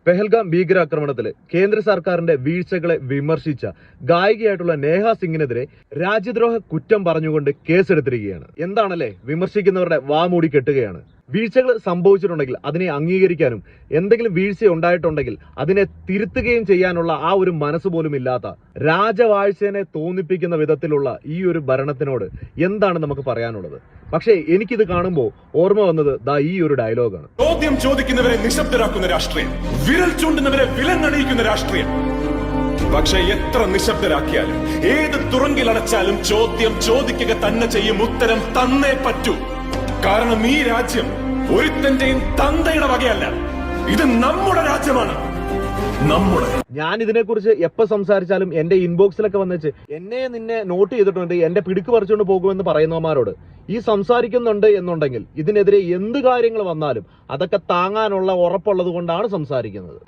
പെഹൽഗാം ഭീകരാക്രമണത്തിൽ കേന്ദ്ര സർക്കാരിന്റെ വീഴ്ചകളെ വിമർശിച്ച ഗായികയായിട്ടുള്ള നേഹ സിംഗിനെതിരെ രാജ്യദ്രോഹ കുറ്റം പറഞ്ഞുകൊണ്ട് കേസെടുത്തിരിക്കുകയാണ്. എന്താണല്ലേ, വിമർശിക്കുന്നവരുടെ വാ മൂടി കെട്ടുകയാണ്. വീഴ്ചകൾ സംഭവിച്ചിട്ടുണ്ടെങ്കിൽ അതിനെ അംഗീകരിക്കാനും എന്തെങ്കിലും വീഴ്ച ഉണ്ടായിട്ടുണ്ടെങ്കിൽ അതിനെ തിരുത്തുകയും ചെയ്യാനുള്ള ആ ഒരു മനസ്സ് പോലും ഇല്ലാത്ത രാജവാഴ്ചനെ തോന്നിപ്പിക്കുന്ന വിധത്തിലുള്ള ഈ ഒരു ഭരണത്തിനോട് എന്താണ് നമുക്ക് പറയാനുള്ളത്? പക്ഷേ എനിക്കിത് കാണുമ്പോൾ ഓർമ്മ വന്നത് ഈ ഒരു ഡയലോഗാണ്. ചോദ്യം ചോദിക്കുന്നവരെ നിശബ്ദരാക്കുന്ന രാഷ്ട്രീയം, വിരൽ ചൂണ്ടുന്നവരെ വിലങ്ങണിയിക്കുന്ന രാഷ്ട്രീയം. പക്ഷെ എത്ര നിശബ്ദരാക്കിയാലും ഏത് തുറങ്കിലടച്ചാലും ചോദ്യം ചോദിക്കുക തന്നെ ചെയ്യും, ഉത്തരം തന്നേ പറ്റൂ. കാരണം ഈ രാജ്യം ഒരുത്തന്റെയും തന്തയുടെ വകയല്ല, ഇത് നമ്മുടെ രാജ്യമാണ്, നമ്മുടെ. ഞാൻ ഇതിനെക്കുറിച്ച് എപ്പോൾ സംസാരിച്ചാലും എന്റെ ഇൻബോക്സിലൊക്കെ വന്നിച്ച് എന്നെ നിന്നെ നോട്ട് ചെയ്തിട്ടുണ്ട്, എന്റെ പിടിക്ക് പറിച്ചുകൊണ്ട് പോകുമെന്ന് പറയുന്നവന്മാരോട് ഈ സംസാരിക്കുന്നുണ്ട് എന്നുണ്ടെങ്കിൽ ഇതിനെതിരെ എന്ത് കാര്യങ്ങൾ വന്നാലും അതൊക്കെ താങ്ങാനുള്ള ഉറപ്പുള്ളത് കൊണ്ടാണ് സംസാരിക്കുന്നത്.